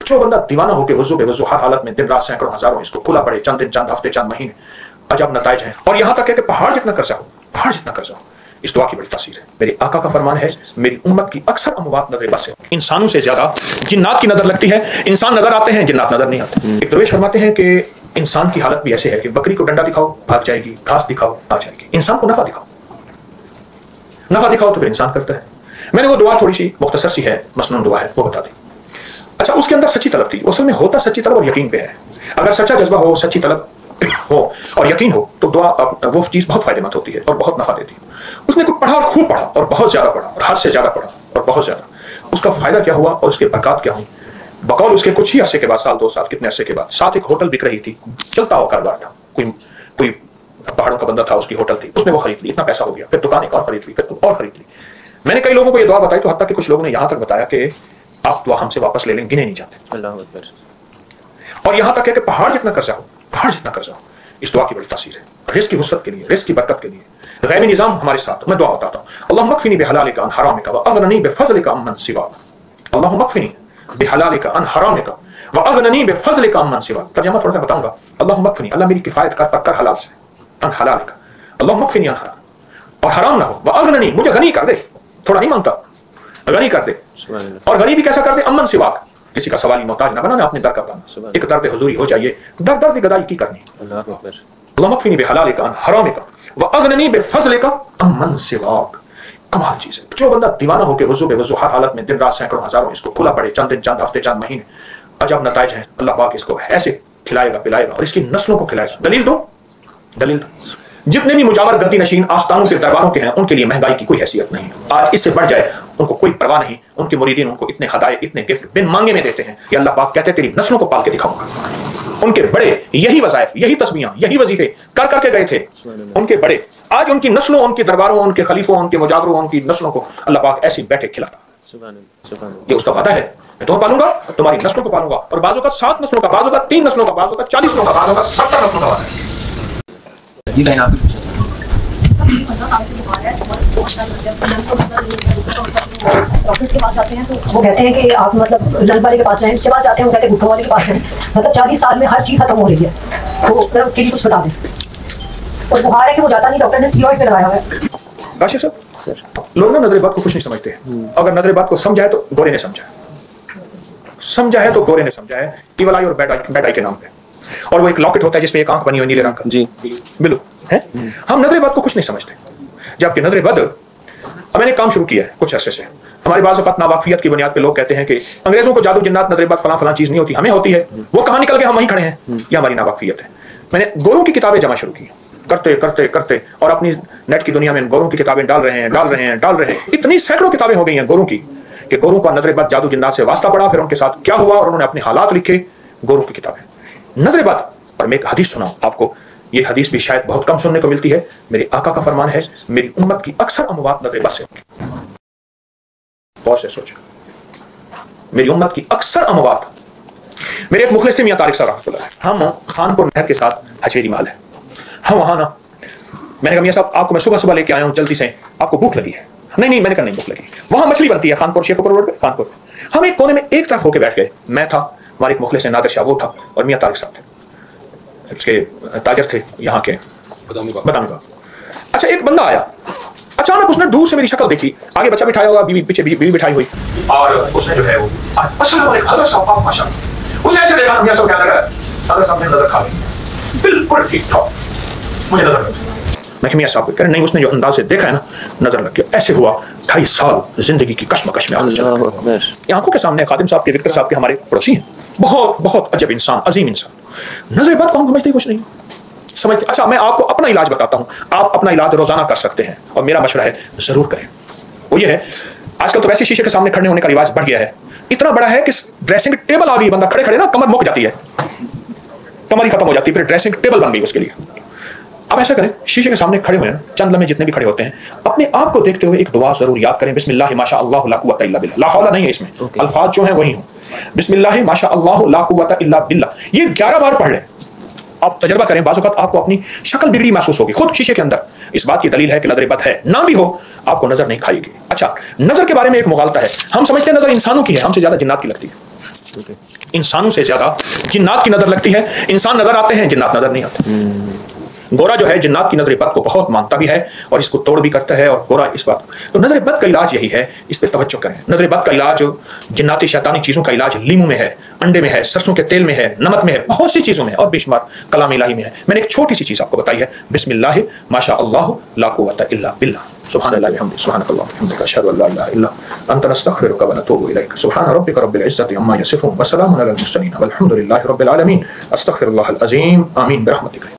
जो बंदा दीवाना होकर वजू बेवजू हर हालत में दिन रात सैकड़ों हजारों इसको खुला पड़े, चंद दिन, चंद हफ्ते, चंद महीने, अजब नताइज है। और यहाँ तक है कि पहाड़ जितना कर्जा हो, पहाड़ जितना कर्जा हो, इस दुआ की बड़ी तासीर है। मेरे आका का फरमान है, मेरी उम्मत की अक्सर अमवात नजर बस है। इंसानों से ज्यादा जिन्नात की नजर लगती है। इंसान नजर आते हैं, जिन्नात नजर नहीं आते। एक दरवेश फरमाते हैं कि इंसान की हालत भी ऐसे है कि बकरी को डंडा दिखाओ भाग जाएगी, घास दिखाओ आ जाएगी। इंसान को नफा दिखाओ, नफा दिखाओ तो फिर इंसान करता है। मैंने वो दुआ थोड़ी सी मुख्तसर सी है, मसनून दुआ है, वो बता दी। अच्छा, उसके अंदर सच्ची तलब थी। असल में होता सच्ची तलब और यकीन पे है। अगर सच्चा जज्बा हो, सच्ची तलब हो और यकीन हो तो दुआ वो चीज़ बहुत फायदेमंद होती है और बहुत नफा देती है। उसने कुछ पढ़ा और खूब पढ़ा और बहुत ज़्यादा पढ़ा और हद से ज़्यादा पढ़ा और बहुत ज़्यादा। उसका फ़ायदा क्या हुआ और उसके बरकत क्या हुई? बकौल उसके कुछ ही अरसे के बाद, साल 2 साल कितने अरसे के बाद, साथ एक होटल बिक रही थी, चलता हुआ कारोबार था। कोई पहाड़ों का बंदा था, उसकी होटल थी, उसने वो खरीद ली, इतना पैसा हो गया। फिर दुकान एक और खरीद ली, फिर और खरीद ली। मैंने कई लोगों को ये दुआ बताई तो हत्ता कि कुछ लोगों ने यहाँ तक बताया कि आप दुआ हमसे वापस ले लें, गिने नहीं जाते। अल्लाह अकबर। और यहाँ तक है कि पहाड़ जितना कर्जा हो, पहाड़ जितना कर्जा हो, इस दुआ की बड़ी तासीर है। रिज़्क़ की वुसअत के लिए, रिज़्क़ की बरकत के लिए, गैबी निज़ाम हमारे साथ। मैं दुआ बताता हूँ, अल्लाहुम्मा अक्फ़िनी बिहलालिका अन हरामिका व अग़निनी बिफ़ज़लिका अम्मन सिवाक। अल्लाहुम्मा अक्फ़िनी बिहलालिका अन हरामिका व अग़निनी बिफ़ज़लिका अम्मन सिवाक। तर्जुमा थोड़ा सा बताऊंगा। अल्लाहुम्मा अक्फ़िनी, अल्लाह मेरी किफ़ायत कर हलाल से, अन हलालिका। अल्लाहुम्मा अक्फ़िनी अन हराम, और हराम ना हो। व अग़निनी, मुझे गनी कर दे, थोड़ा नहीं मांगता, गनी कर दे। और गनी भी कैसा कर दे? अम्मन सिवाक, किसी का सवाली मोहताज ना बनाना, अपने दर का बनाना। एक दर्द हुजूरी हो जाइए, दर्द गदाई की करनी। अल्लाहुम्मा अक्फ़िनी बिहलालिका अन हरामिका व अग़निनी बिफ़ज़लिका अम्मन सिवाक। कमाल चीज़ है। जो बंदा दीवाना होकर वजू बेवजू हर हालत में दिन रात सैकड़ों हजारों इसको खुला पड़े, चंद दिन, चंद हफ्ते, चंद महीने, अजब नताइज है। अल्लाह पाक इसको ऐसे खिलाएगा पिलाएगा और इसकी नस्लों को खिलाएगा। दलील दो, दलील दो। जितने भी मुजावर गद्दी नशीन आस्थानों के दरबारों के हैं, उनके लिए महंगाई की कोई हैसियत नहीं। आज इससे बढ़ जाए उनको कोई परवाह नहीं। उनके मुरीदीन उनको इतने हदायत, इतने गिफ्ट बिन मांगे में देते हैं कि अल्लाह पाक कहते हैं तेरी नस्लों को पाल के दिखाऊंगा। उनके बड़े यही वज़ाइफ, यही तस्बीहां, यही वजीफे कर करके गए थे उनके बड़े। आज उनकी नस्लों, उनके दरबारों, उनके खलीफों, उनके मुजावरों, उनकी नस्लों को अल्लाह पाक ऐसे बैठे खिलाता। ये उसका वादा है, मैं तुम्हें पालूंगा, तुम्हारी नस्लों को पालूंगा। और बाजों का 7 नस्लों का, बाजों का 3 नस्लों का, बाजों का 40 नस्लों का, बाजों का 70 नस्लों का वादा है। जी कहीं आप 15 साल से बुखार है और डॉक्टर्स के पास जाते हैं तो वो कहते हैं कि आप मतलब लंग वाले के पास जाएं, इसके पास जाते हैं वो कहते हैं घुटनों वाले के पास जाएं। मतलब 40 साल में हर चीज़ खत्म हो रही है, तो अगर उसके लिए कुछ बता दें। और बुखार है कि वो जाता नहीं, डॉक्टर ने स्टीरॉइड पे लगाया हुआ है। काशिफ साहब, सर, लोग ना नजर बात को कुछ नहीं समझते। अगर नजर बात को समझा है तो गोरे ने समझा है, समझा है तो गोरे ने समझा है, इवल आई और बैड आई के नाम पे। और वो एक लॉकेट होता है जिसपे एक आंख बनी हुई नीले रंग का, जी बिल्लू है। हम नजर बद को कुछ नहीं समझते, जबकि नजर बद, मैंने काम शुरू किया है कुछ अरसे से। हमारे बाज़ औक़ात नावाक़फ़ियत की बुनियाद पे लोग कहते हैं कि अंग्रेजों को जादू जिन्नात नजर बद फलां फलां चीज़ नहीं होती, हमें होती है। वो कहाँ निकल के हम वहीं खड़े हैं, ये हमारी नावाक़फ़ियत है। मैंने गोरों की किताबें जमा शुरू की, करते करते करते, और अपनी नेट की दुनिया में गोरों की किताबें डाल रहे हैं। इतनी सैकड़ों किताबें हो गई हैं गोरों की कि गोरों का नजर बद जादू जिन्नात से वास्ता पड़ा, फिर उनके साथ क्या हुआ और उन्होंने अपने हालात लिखे। गोरों की किताबें, नजर बद। और मैं एक हदीस सुनाऊं आपको, ये हदीस भी शायद बहुत कम सुनने को मिलती है। मेरे आका का फरमान है, मेरी उम्मत की अक्सर अमवात नजर बद से होंगी। गौर से सोचो, मेरी उम्मत की अक्सर अमवात। मेरे एक मुखलिस थे मियां तारिक साहब रहमतुल्लाह अलैह, हम खानपुर नहर के साथ हचेरी महल है, हम वहां ना, मैंने कहा मियां साहब आपको मैं सुबह सुबह लेके आया हूँ जल्दी से, आपको भूख लगी है? नहीं, मैंने कहा नहीं भूख लगी। वहां मछली बनती है खानपुर शेखपुर रोड पे, खानपुर। हम एक कोने में एक तरफ होकर बैठ गए, मैं था, हमारे एक मुखलिस नादिर शाह वो था, और मियां तारिक साहब थे, उसके ताजर थे यहाँ के बदामी बाग। अच्छा, एक बंदा आया, अचानक उसने दूर से मेरी शक्ल देखी, आगे बच्चा बिठाया हुआ, बीवी पीछे बीवी बिठाई हुई, और उसने जो है वो हज़रत साहब माशाअल्लाह, उसने ऐसे देखा, मियां साहब क्या लग रहा है? हज़रत साहब ने नजर खा ली, बिल्कुल ठीक ठाक, मुझे नजर लग गया। मैं मियां साहब को कह रहे नहीं, उसने जो अंदाज से देखा है ना, नजर लग गया। ऐसे हुआ 2.5 साल जिंदगी की कश्मकश में आंखों के सामने खादिम साहब के, विक्टर साहब के, हमारे पड़ोसी हैं, बहुत बहुत अजब इंसान, अजीम इंसान। नजर बद को हम समझते कुछ नहीं समझते। अच्छा, मैं आपको अपना इलाज बताता हूँ, आप अपना इलाज रोजाना कर सकते हैं, और मेरा मशवरा है जरूर करें। वो ये है, आजकल तो वैसे शीशे के सामने खड़े होने का रिवाज बढ़ गया है, इतना बड़ा है कि ड्रेसिंग टेबल आ गई, बंदा खड़े खड़े ना कमर मुक जाती है, कमर ही खत्म हो जाती है, फिर ड्रेसिंग टेबल बन गई उसके लिए। अब ऐसा करें, शीशे के सामने खड़े हुए हैं, चंद लम्हे जितने भी खड़े होते हैं, अपने आप को देखते हुए एक दुआ जरूर याद करें, बिस्मिल्लाह माशा अल्लाह ला कुव्वता इल्ला बिल्लाह। ला हौला नहीं है इसमें, अल्फाज जो हैं वही हों, बिस्मिल्लाह माशा अल्लाह ला कुव्वता इल्ला बिल्लाह। ये 11 बार पढ़ लें, आप तजर्बा करें, बाज़ औक़ात आपको अपनी शक्ल बिगड़ी महसूस होगी खुद शीशे के अंदर। इस बात की दलील है कि नजर बद है, ना भी हो आपको नजर नहीं खाएगी। अच्छा, नजर के बारे में एक मुगालता है, हम समझते हैं नजर इंसानों की है, हमसे ज्यादा जिन्नात की लगती है। इंसानों से ज्यादा जिन्नात की नजर लगती है। इंसान नजर आते हैं, जिन्नात नजर नहीं आते। गोरा जो है जिन्नात की नजर बद को बहुत मानता भी है और इसको तोड़ भी करता है, और गोरा इस बात तो नजर बद का इलाज यही है, इस पर तवज्जो करें। नजर बद का इलाज जिन्नाती शैतानी चीज़ों का इलाज लीमू में है, अंडे में है, सरसों के तेल में है, नमक में है, बहुत सी चीज़ों में और बेशुमार कलाम इलाही में है। मैंने एक छोटी सी चीज़ आपको बताई है, बिस्मिल्लाह माशा अल्लाह ला कुव्वता इल्ला बिल्लाह, सुब्हानल्लाहि व बिहम्दिही, सुब्हानकल्लाह व बिहम्दिका, अशहदु अल्ला इलाहा इल्ला अंता नस्तगफिरुका व नतूबु इलैक, सुब्हान रब्बिका रब्बिल इज्जति अम्मा यसिफून व सलामुन अलल मुरसलीन वल्हम्दुलिल्लाहि रब्बिल आलमीन, अस्तगफिरुल्लाहल अज़ीम, आमीन बिरहमतिका।